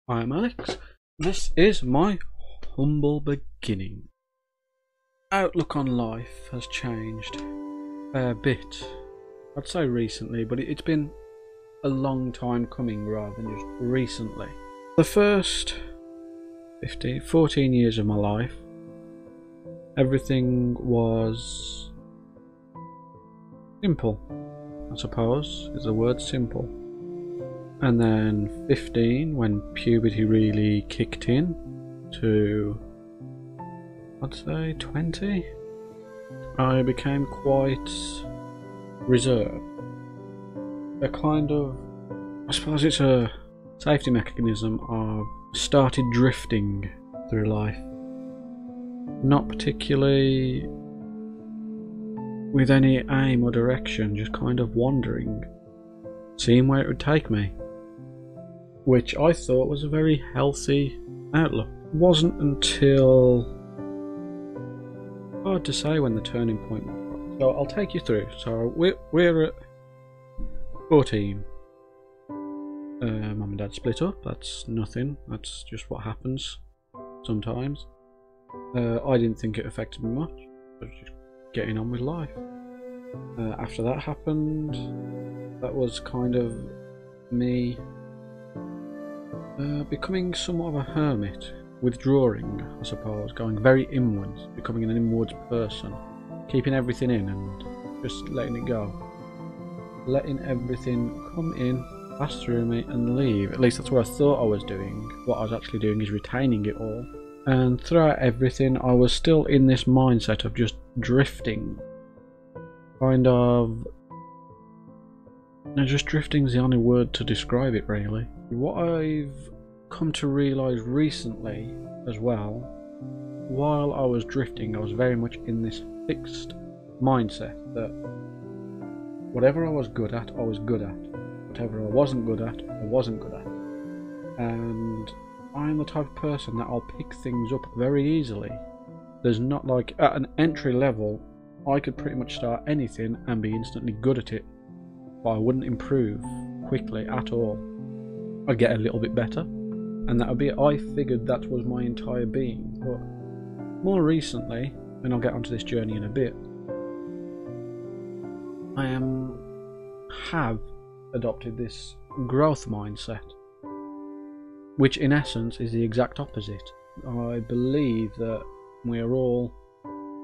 I am Alex. This is my humble beginning. Outlook on life has changed a bit. I'd say recently, but it's been a long time coming rather than just recently. The first 14 years of my life, everything was simple, I suppose, is the word simple. And then 15, when puberty really kicked in, to I'd say 20, I became quite reserved. A kind of, I suppose it's a safety mechanism of started drifting through life. Not particularly with any aim or direction, just kind of wandering, seeing where it would take me, which I thought was a very healthy outlook. It wasn't until, hard to say when the turning point was, so I'll take you through. So we're at 14. Mum and Dad split up. That's nothing, that's just what happens sometimes. I didn't think it affected me much, I was just getting on with life. After that happened, that was kind of me becoming somewhat of a hermit, withdrawing, I suppose, going very inwards, becoming an inwards person, keeping everything in and just letting it go, letting everything come in, pass through me and leave. At least that's what I thought I was doing. What I was actually doing is retaining it all, and throughout everything I was still in this mindset of just drifting, kind of. Now, just drifting is the only word to describe it, really. What I've come to realise recently as well, while I was drifting, I was very much in this fixed mindset that whatever I was good at, I was good at. Whatever I wasn't good at, I wasn't good at. And I'm the type of person that I'll pick things up very easily. There's not like, at an entry level, I could pretty much start anything and be instantly good at it, but I wouldn't improve quickly at all. I'd get a little bit better, and that would be it. I figured that was my entire being. But more recently, and I'll get onto this journey in a bit, I have adopted this growth mindset, which in essence is the exact opposite. I believe that we all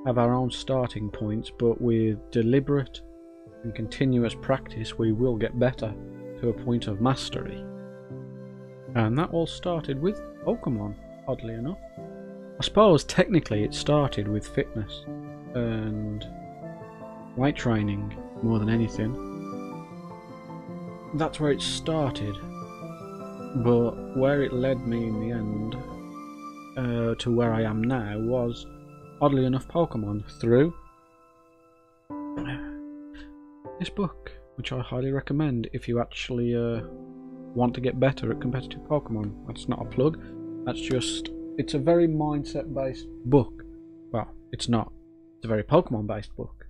have our own starting points, but with deliberate and continuous practice we will get better to a point of mastery. And that all started with Pokemon, oddly enough. I suppose technically it started with fitness and weight training more than anything. That's where it started, but where it led me in the end to where I am now was, oddly enough, Pokemon, through this book, which I highly recommend if you actually want to get better at competitive Pokemon. That's not a plug, that's just, it's a very mindset based book. Well, it's not, it's a very Pokemon based book,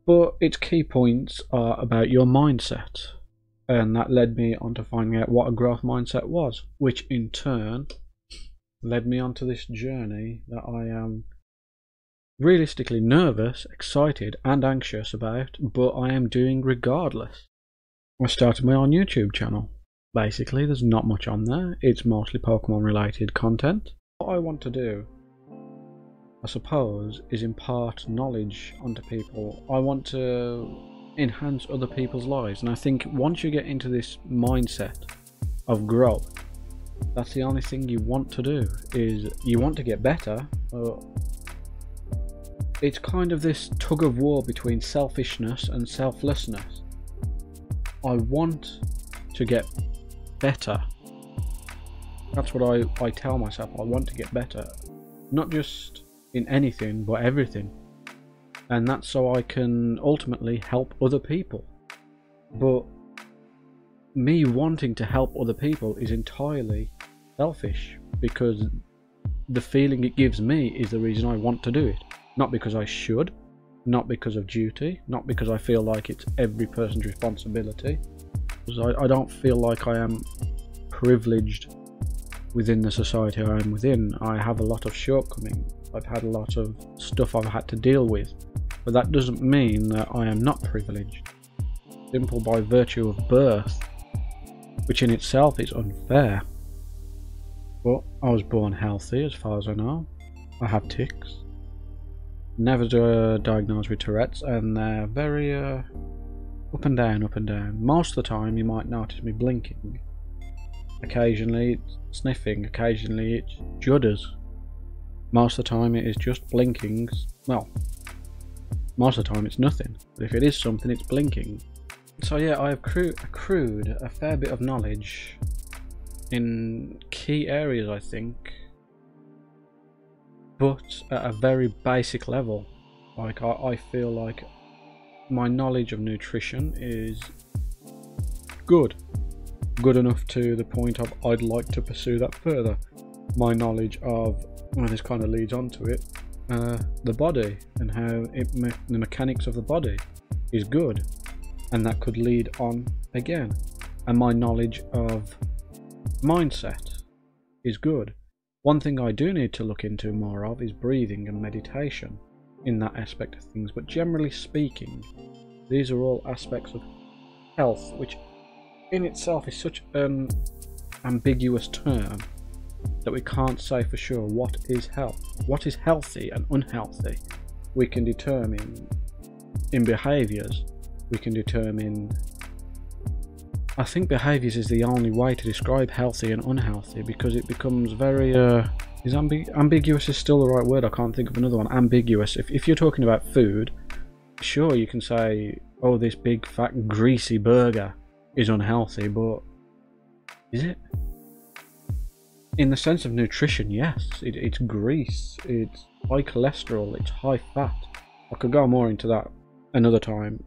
but its key points are about your mindset, and that led me on to finding out what a growth mindset was, which in turn led me onto this journey that I am realistically nervous, excited and anxious about, but I am doing regardless. I started my own YouTube channel. Basically, there's not much on there, it's mostly Pokemon related content. What I want to do, I suppose, is impart knowledge onto people. I want to enhance other people's lives, and I think once you get into this mindset of growth, that's the only thing you want to do, is you want to get better. It's kind of this tug of war between selfishness and selflessness. I want to get better. That's what I tell myself. I want to get better, not just in anything but everything, and that's so I can ultimately help other people. But me wanting to help other people is entirely selfish, because the feeling it gives me is the reason I want to do it, not because I should, not because of duty, not because I feel like it's every person's responsibility. Because I don't feel like I am privileged within the society I am within, I have a lot of shortcomings. I've had a lot of stuff I've had to deal with, but that doesn't mean that I am not privileged. Simple by virtue of birth, which in itself is unfair. But I was born healthy as far as I know. I have tics. Never diagnosed with Tourette's, and they're very up and down, up and down. Most of the time you might notice me blinking. Occasionally it's sniffing, occasionally it judders. Most of the time it is just blinking. Well, most of the time it's nothing, but if it is something, it's blinking. So yeah, I have accrued a fair bit of knowledge in key areas, I think, but at a very basic level. Like I feel like my knowledge of nutrition is good enough to the point of I'd like to pursue that further. My knowledge of, well, this kind of leads on to it, the body and how the mechanics of the body is good, and that could lead on again. And my knowledge of mindset is good. One thing I do need to look into more of is breathing and meditation in that aspect of things, but generally speaking, these are all aspects of health, which in itself is such an ambiguous term that we can't say for sure what is health. What is healthy and unhealthy we can determine in behaviours. We can determine, I think behaviours is the only way to describe healthy and unhealthy, because it becomes very ambiguous is still the right word, I can't think of another one. Ambiguous. If you're talking about food, sure, you can say, oh, this big fat greasy burger is unhealthy, but is it? In the sense of nutrition, yes, it's grease, it's high cholesterol, it's high fat. I could go more into that another time,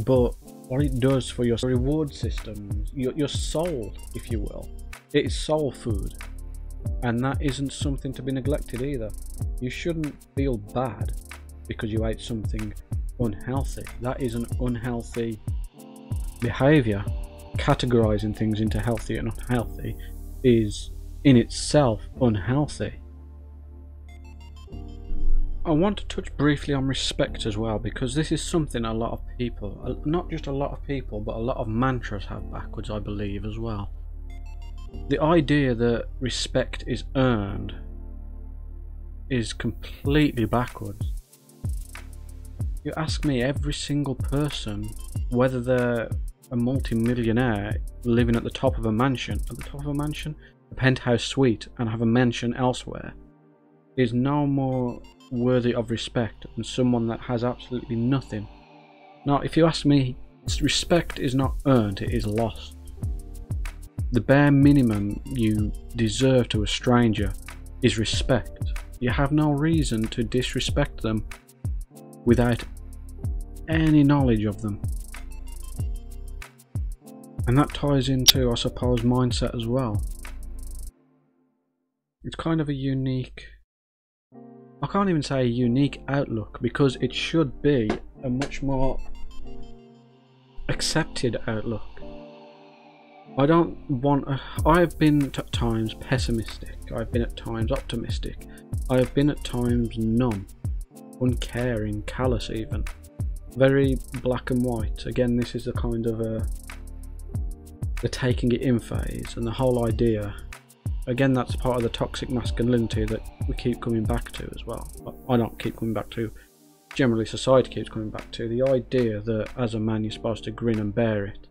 but what it does for your reward systems, your soul, if you will, it is soul food, and that isn't something to be neglected either. You shouldn't feel bad because you ate something unhealthy. That is an unhealthy behavior. Categorizing things into healthy and unhealthy is in itself unhealthy. I want to touch briefly on respect as well, because this is something a lot of people, not just a lot of people, but a lot of mantras have backwards, I believe, as well. The idea that respect is earned is completely backwards. You ask me, every single person, whether they're a multi-millionaire living at the top of a mansion, a penthouse suite, and have a mansion elsewhere, is no more worthy of respect than someone that has absolutely nothing. Now, if you ask me, respect is not earned, it is lost. The bare minimum you deserve to a stranger is respect. You have no reason to disrespect them without any knowledge of them. And that ties into, I suppose, mindset as well. It's kind of a unique, I can't even say a unique outlook, because it should be a much more accepted outlook. I have been at times pessimistic, I've been at times optimistic, I have been at times numb, uncaring, callous even. Very black and white. Again, this is a kind of the taking it in phase, and the whole idea, again, that's part of the toxic masculinity that we keep coming back to as well. I don't keep coming back to, generally society keeps coming back to, the idea that as a man you're supposed to grin and bear it.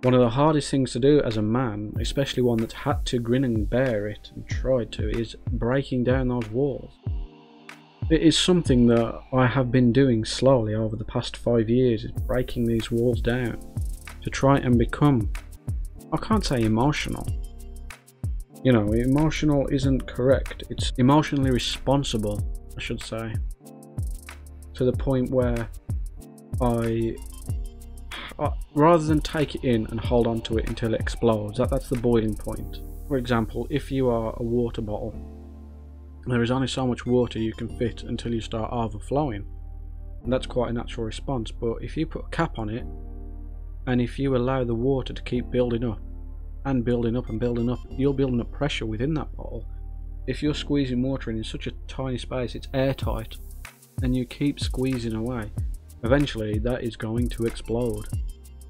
One of the hardest things to do as a man, especially one that's had to grin and bear it and tried to, is breaking down those walls. It is something that I have been doing slowly over the past 5 years, is breaking these walls down to try and become, I can't say emotional. You know, emotional isn't correct. It's emotionally responsible, I should say. To the point where I rather than take it in and hold on to it until it explodes, that's the boiling point. For example, if you are a water bottle, there is only so much water you can fit until you start overflowing. And that's quite a natural response, but if you put a cap on it, and if you allow the water to keep building up, and building up and building up, you're building up pressure within that bottle. If you're squeezing water in such a tiny space, it's airtight, and you keep squeezing away, eventually that is going to explode.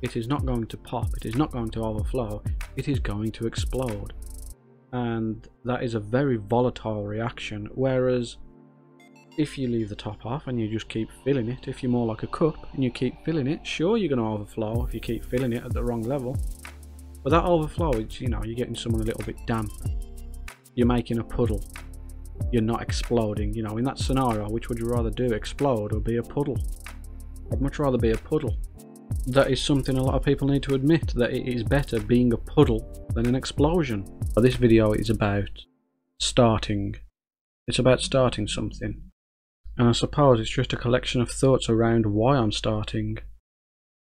It is not going to pop, it is not going to overflow, it is going to explode. And that is a very volatile reaction, whereas if you leave the top off and you just keep filling it, if you're more like a cup and you keep filling it, sure, you're going to overflow if you keep filling it at the wrong level. But that overflow, it's, you know, you're getting someone a little bit damp. You're making a puddle. You're not exploding. You know, in that scenario, which would you rather do, explode or be a puddle? I'd much rather be a puddle. That is something a lot of people need to admit, that it is better being a puddle than an explosion. This video is about starting. It's about starting something. And I suppose it's just a collection of thoughts around why I'm starting.